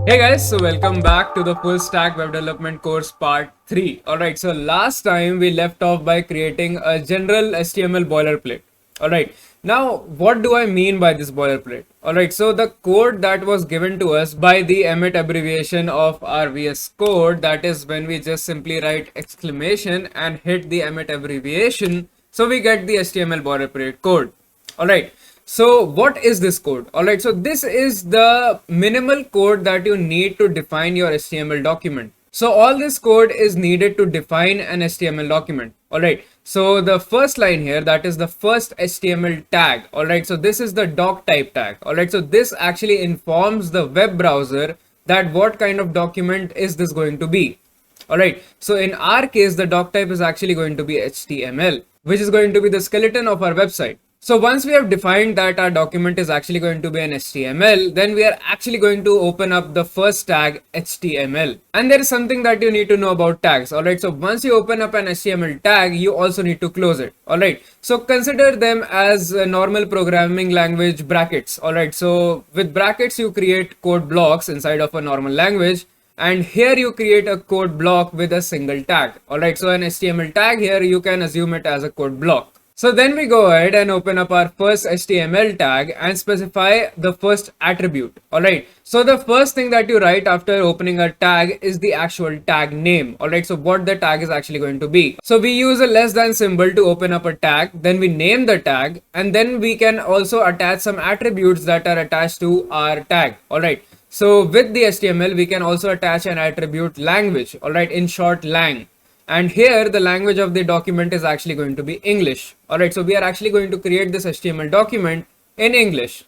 Hey guys, so welcome back to the full stack web development course part 3. Alright, so last time we left off by creating a general HTML boilerplate. Alright, now what do I mean by this boilerplate? Alright, so the code that was given to us by the Emmet abbreviation of our VS Code, that is when we just simply write exclamation and hit the Emmet abbreviation, so we get the HTML boilerplate code. Alright. So what is this code? Alright, so this is the minimal code that you need to define your HTML document. So all this code is needed to define an HTML document. Alright, so the first line here, that is the first HTML tag. Alright, so this is the doc type tag. Alright, so this actually informs the web browser that what kind of document is this going to be. Alright, so in our case, the doc type is actually going to be HTML, which is going to be the skeleton of our website. So once we have defined that our document is actually going to be an HTML, then we are actually going to open up the first tag HTML. And there is something that you need to know about tags. Alright, so once you open up an HTML tag, you also need to close it. Alright, so consider them as a normal programming language brackets. Alright, so with brackets, you create code blocks inside of a normal language. And here you create a code block with a single tag. Alright, so an HTML tag here, you can assume it as a code block. So then we go ahead and open up our first HTML tag and specify the first attribute. Alright, so the first thing that you write after opening a tag is the actual tag name. Alright, so what the tag is actually going to be. So we use a less than symbol to open up a tag, then we name the tag, and then we can also attach some attributes that are attached to our tag. Alright, so with the HTML, we can also attach an attribute language. Alright, in short, lang. And here the language of the document is actually going to be English. Alright, so we are actually going to create this HTML document in English.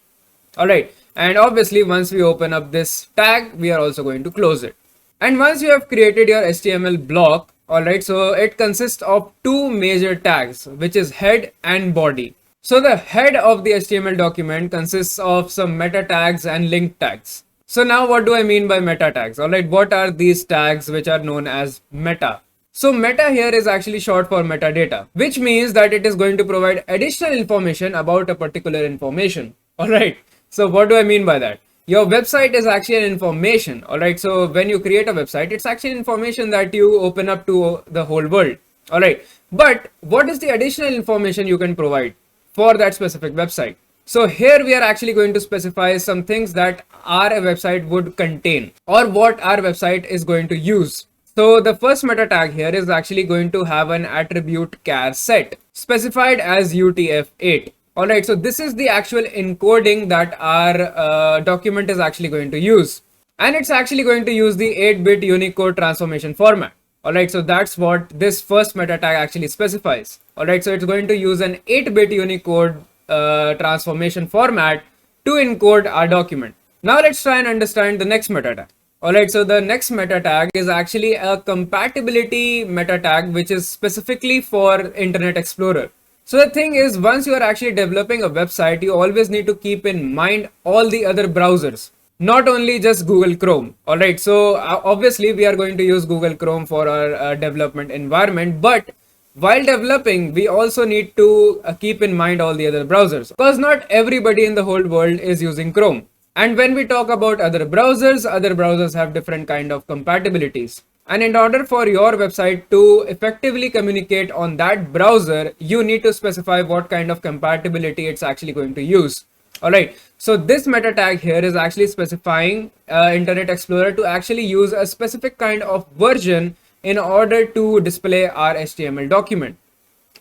Alright, and obviously once we open up this tag, we are also going to close it. And once you have created your HTML block, alright, so it consists of two major tags, which is head and body. So the head of the HTML document consists of some meta tags and link tags. So now what do I mean by meta tags? Alright, what are these tags which are known as meta? So meta here is actually short for metadata, which means that it is going to provide additional information about a particular information. Alright, so what do I mean by that? Your website is actually an information. Alright, so when you create a website, it's actually information that you open up to the whole world. Alright, but what is the additional information you can provide for that specific website? So here we are actually going to specify some things that our website would contain or what our website is going to use. So the first meta tag here is actually going to have an attribute char set specified as UTF-8. Alright, so this is the actual encoding that our document is actually going to use. And it's actually going to use the 8-bit Unicode transformation format. Alright, so that's what this first meta tag actually specifies. Alright, so it's going to use an 8-bit Unicode transformation format to encode our document. Now let's try and understand the next meta tag. Alright, so the next meta tag is actually a compatibility meta tag, which is specifically for Internet Explorer. So the thing is, once you are actually developing a website, you always need to keep in mind all the other browsers, not only just Google Chrome. Alright, so obviously we are going to use Google Chrome for our development environment, but while developing, we also need to keep in mind all the other browsers, because not everybody in the whole world is using Chrome. And when we talk about other browsers have different kind of compatibilities. And in order for your website to effectively communicate on that browser, you need to specify what kind of compatibility it's actually going to use. Alright, so this meta tag here is actually specifying Internet Explorer to actually use a specific kind of version in order to display our HTML document.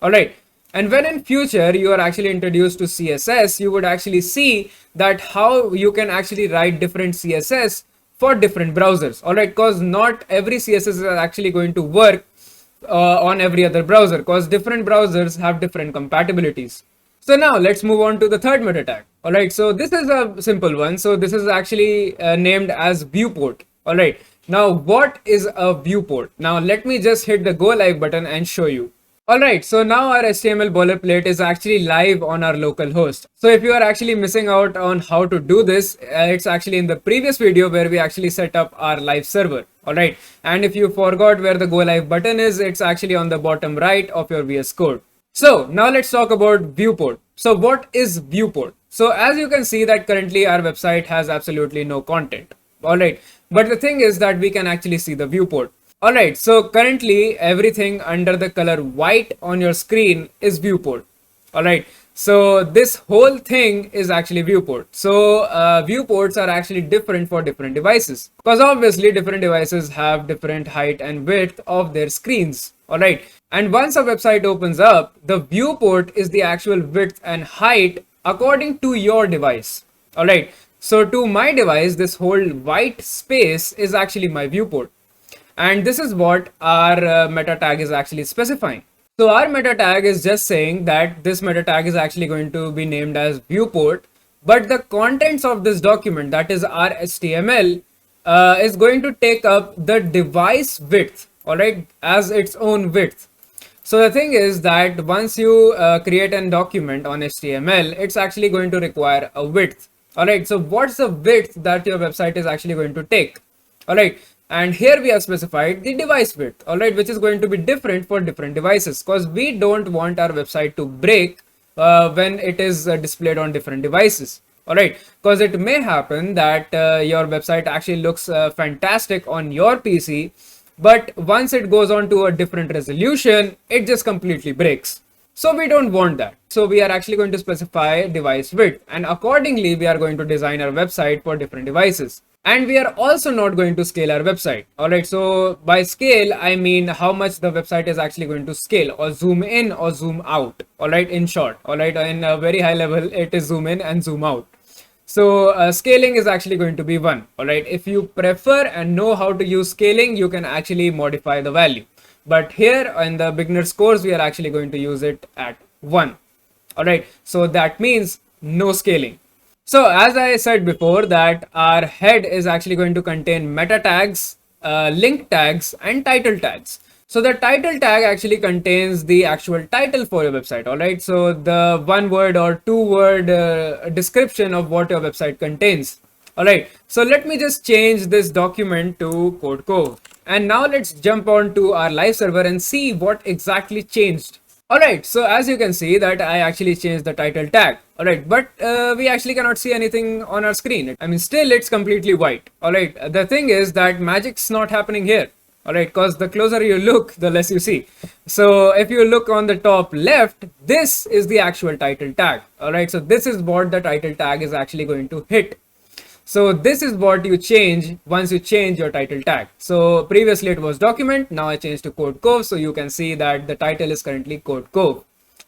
Alright. And when in future you are actually introduced to CSS, you would actually see that how you can actually write different CSS for different browsers. Alright, because not every CSS is actually going to work on every other browser, because different browsers have different compatibilities. So now let's move on to the third meta tag. Alright, so this is a simple one. So this is actually named as viewport. Alright, now what is a viewport? Now let me just hit the go live button and show you. Alright, so now our HTML boilerplate is actually live on our local host. So if you are actually missing out on how to do this, it's actually in the previous video where we actually set up our live server. Alright, and if you forgot where the go live button is, it's actually on the bottom right of your VS Code. So now let's talk about viewport. So what is viewport? So as you can see that currently our website has absolutely no content. Alright, But the thing is that we can actually see the viewport. Alright, so currently everything under the color white on your screen is viewport. Alright, so this whole thing is actually viewport. So viewports are actually different for different devices, because obviously different devices have different height and width of their screens. Alright, and once a website opens up, the viewport is the actual width and height according to your device. Alright, so to my device, this whole white space is actually my viewport. And this is what our meta tag is actually specifying. So our meta tag is just saying that this meta tag is actually going to be named as viewport, but the contents of this document, that is our HTML, is going to take up the device width, all right, as its own width. So the thing is that once you create a document on HTML, it's actually going to require a width. All right, so what's the width that your website is actually going to take? All right, and here we have specified the device width, all right, which is going to be different for different devices, because we don't want our website to break when it is displayed on different devices. All right, because it may happen that your website actually looks fantastic on your PC, but once it goes on to a different resolution, it just completely breaks. So we don't want that. So we are actually going to specify device width, and accordingly we are going to design our website for different devices. And we are also not going to scale our website. All right, so by scale, I mean how much the website is actually going to scale or zoom in or zoom out. All right, in short, all right, in a very high level, it is zoom in and zoom out. So scaling is actually going to be 1. All right, if you prefer and know how to use scaling, you can actually modify the value. But here in the beginner's course, we are actually going to use it at 1. All right, so that means no scaling. So as I said before, that our head is actually going to contain meta tags, link tags, and title tags. So the title tag actually contains the actual title for your website. All right, so the 1-word or 2-word description of what your website contains. All right, so let me just change this document to CodeCove. And now let's jump on to our live server and see what exactly changed. Alright, so as you can see that I actually changed the title tag. Alright, but we actually cannot see anything on our screen. I mean, still it's completely white. Alright, the thing is that magic's not happening here. Alright, because the closer you look, the less you see. So if you look on the top left, this is the actual title tag. Alright, so this is what the title tag is actually going to hit. So this is what you change once you change your title tag. So previously it was document, now I changed to CodeCove. So you can see that the title is currently CodeCove.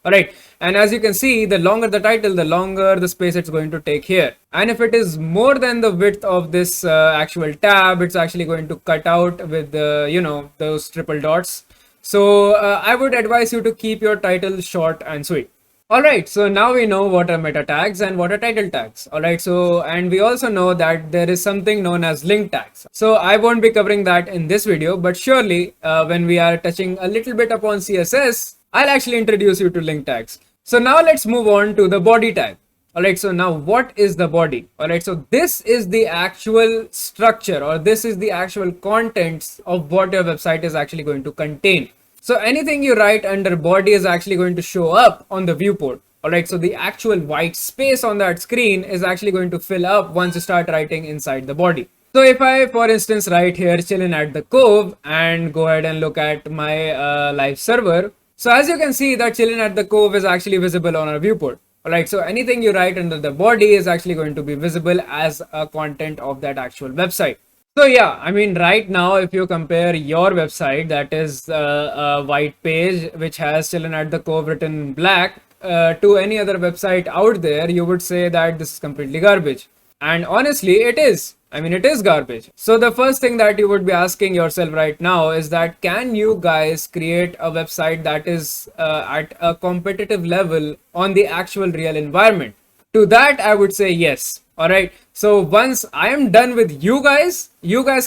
All right, and as you can see, the longer the title, the longer the space it's going to take here. And if it is more than the width of this actual tab, it's actually going to cut out with those triple dots. So I would advise you to keep your title short and sweet. Alright, so now we know what are meta tags and what are title tags. Alright, so and we also know that there is something known as link tags. So I won't be covering that in this video, but surely when we are touching a little bit upon CSS, I'll actually introduce you to link tags. So now let's move on to the body tag. Alright, so now what is the body? Alright, so this is the actual structure, or this is the actual contents of what your website is actually going to contain. So anything you write under body is actually going to show up on the viewport. Alright, so the actual white space on that screen is actually going to fill up once you start writing inside the body. So if I, for instance, write here chillin' at the Cove and go ahead and look at my live server. So as you can see that chillin' at the Cove is actually visible on our viewport. Alright, so anything you write under the body is actually going to be visible as a content of that actual website. So yeah, I mean, right now, if you compare your website, that is a white page which has chillin' at the Cove written in black, to any other website out there, you would say that this is completely garbage. And honestly, it is. I mean, it is garbage. So the first thing that you would be asking yourself right now is that, can you guys create a website that is at a competitive level on the actual real environment? To that, I would say yes. All right, so once I am done with you guys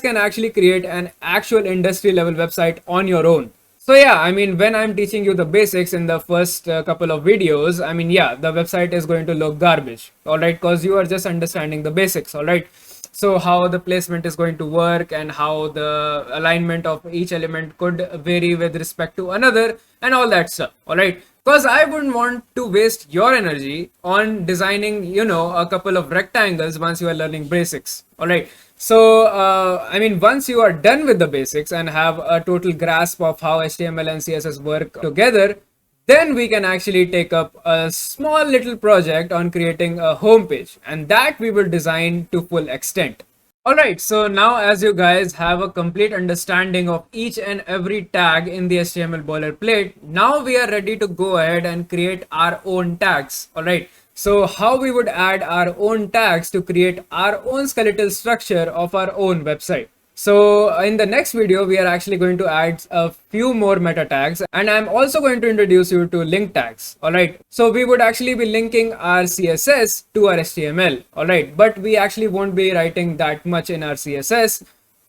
can actually create an actual industry level website on your own. So yeah, I mean, when I'm teaching you the basics in the first couple of videos, I mean, yeah, the website is going to look garbage. All right, because you are just understanding the basics. All right, so how the placement is going to work and how the alignment of each element could vary with respect to another and all that stuff. All right, because I wouldn't want to waste your energy on designing, a couple of rectangles once you are learning basics. All right, So, I mean, once you are done with the basics and have a total grasp of how HTML and CSS work together, then we can actually take up a small little project on creating a homepage, and that we will design to full extent. Alright, so now as you guys have a complete understanding of each and every tag in the HTML boilerplate, now we are ready to go ahead and create our own tags. Alright, so how we would add our own tags to create our own skeletal structure of our own website. So in the next video, we are actually going to add a few more meta tags, and I'm also going to introduce you to link tags. All right. So we would actually be linking our CSS to our HTML. All right. But we actually won't be writing that much in our CSS.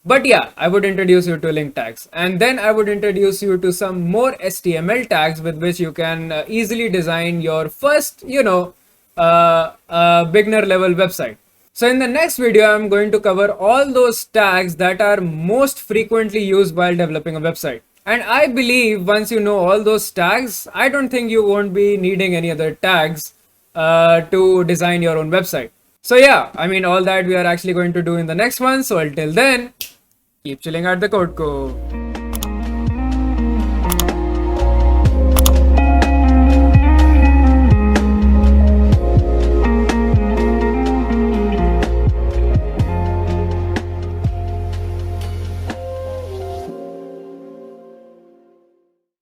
But yeah, I would introduce you to link tags, and then I would introduce you to some more HTML tags with which you can easily design your first, beginner level website. So in the next video, I'm going to cover all those tags that are most frequently used while developing a website. And I believe once you know all those tags, I don't think you won't be needing any other tags to design your own website. So yeah, I mean, all that we are actually going to do in the next one. So until then, keep chilling at the CodeCove.